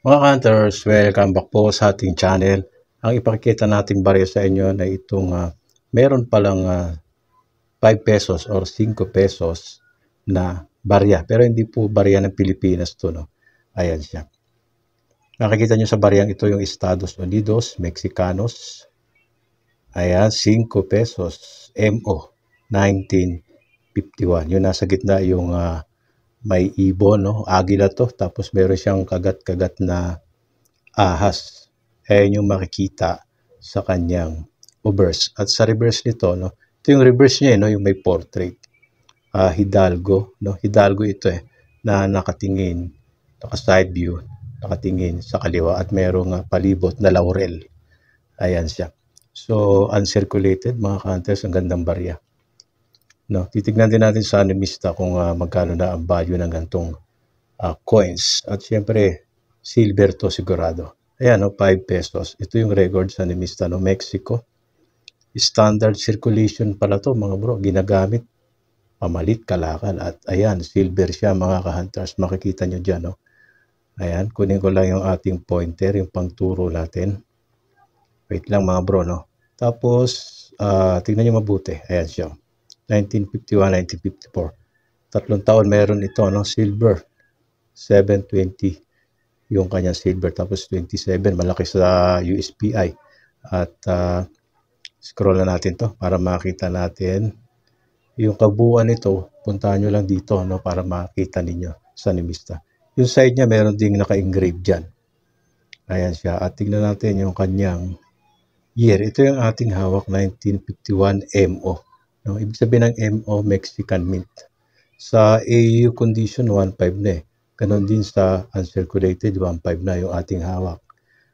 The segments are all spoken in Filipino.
Mga hunters, welcome back po sa ating channel. Ang ipakikita nating barya sa inyo na itong meron palang 5 pesos or 5 pesos na barya. Pero hindi po barya ng Pilipinas to, no? Ayan siya. Nakikita nyo sa baryang ito yung Estados Unidos, Mexicanos. Ayan, 5 pesos. MO, 1951. Yung nasa gitna yung may ibon, no? Agila to. Tapos meron siyang kagat-kagat na ahas. Ayan yung makikita sa kanyang reverse. At sa reverse nito, no? Ito yung reverse niya, no? Yung may portrait. Hidalgo, no? Hidalgo ito na nakatingin, naka-side view, nakatingin sa kaliwa at merong palibot na laurel. Ayan siya. So, uncirculated, mga hunters, ang gandang barya. No, titignan din natin sa animista kung magkano na ang value ng gantong coins. At syempre, silver to sigurado. Ayan, no, 5 pesos. Ito yung record sa animista, no, Mexico. Standard circulation pala to, mga bro. Ginagamit, pamalit, kalakal. At ayan, silver siya, mga ka-hunters. Makikita nyo dyan, no. Ayan, kunin ko lang yung ating pointer, yung pangturo natin. Wait lang, mga bro, no. Tapos, tingnan nyo mabuti. Ayan siya. 1951, 1954. 3 taon meron ito, no? Silver. 720 yung kanyang silver. Tapos 27, malaki sa USPI. At scroll na natin to para makita natin yung kabuuan nito. Puntahan nyo lang dito, no? Para makita ninyo sa animista. Yung side niya, meron ding naka-engrave dyan. Ayan siya. At tignan natin yung kanyang year. Ito yung ating hawak, 1951 MO. No, ibig sabihin ng MO, Mexican Mint. Sa AU condition, 1.5 na Ganon din sa uncirculated, 1.5 na yung ating hawak.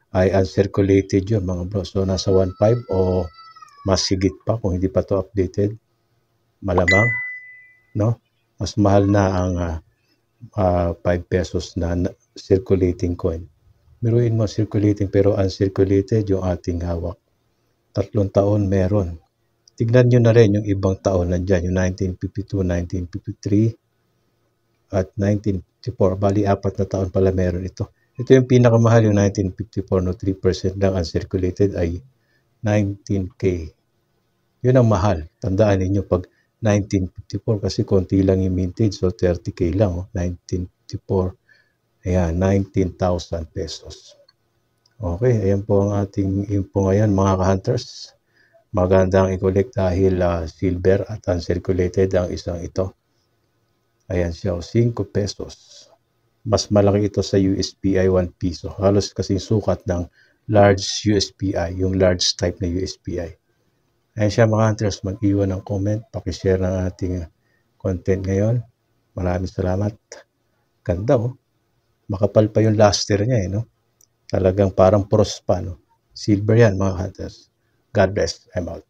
Ay uncirculated yun, mga bro. So, nasa 1.5 o mas higit pa kung hindi pa to updated. Malamang, no? Mas mahal na ang 5 pesos na circulating coin. Biruin mo circulating pero uncirculated yung ating hawak. 3 taon meron. Tignan nyo na rin yung ibang taon nandyan, yung 1952, 1953, at 1954. Bali, 4 na taon pala meron ito. Ito yung pinakamahal, yung 1954, no, 3% lang uncirculated ay 19K. Yun ang mahal. Tandaan ninyo pag 1954 kasi konti lang yung mintage, so 30K lang. 1954, ayan, 19,000 pesos. Okay, ayan po ang ating info ngayon, mga ka-hunters. Magandang i-collect dahil silver at uncirculated ang isang ito. Ayan siya, 5 pesos. Mas malaki ito sa USPI 1 piso. Halos kasing sukat ng large USPI, yung large type na USPI. Ayan siya, mga hunters, mag-iwan ng comment, pakishare ng ating content ngayon. Maraming salamat. Ganda, oh. Makapal pa yung luster niya, no? Talagang parang pros pa, no? Silver yan, mga hunters. God bless. I'm out.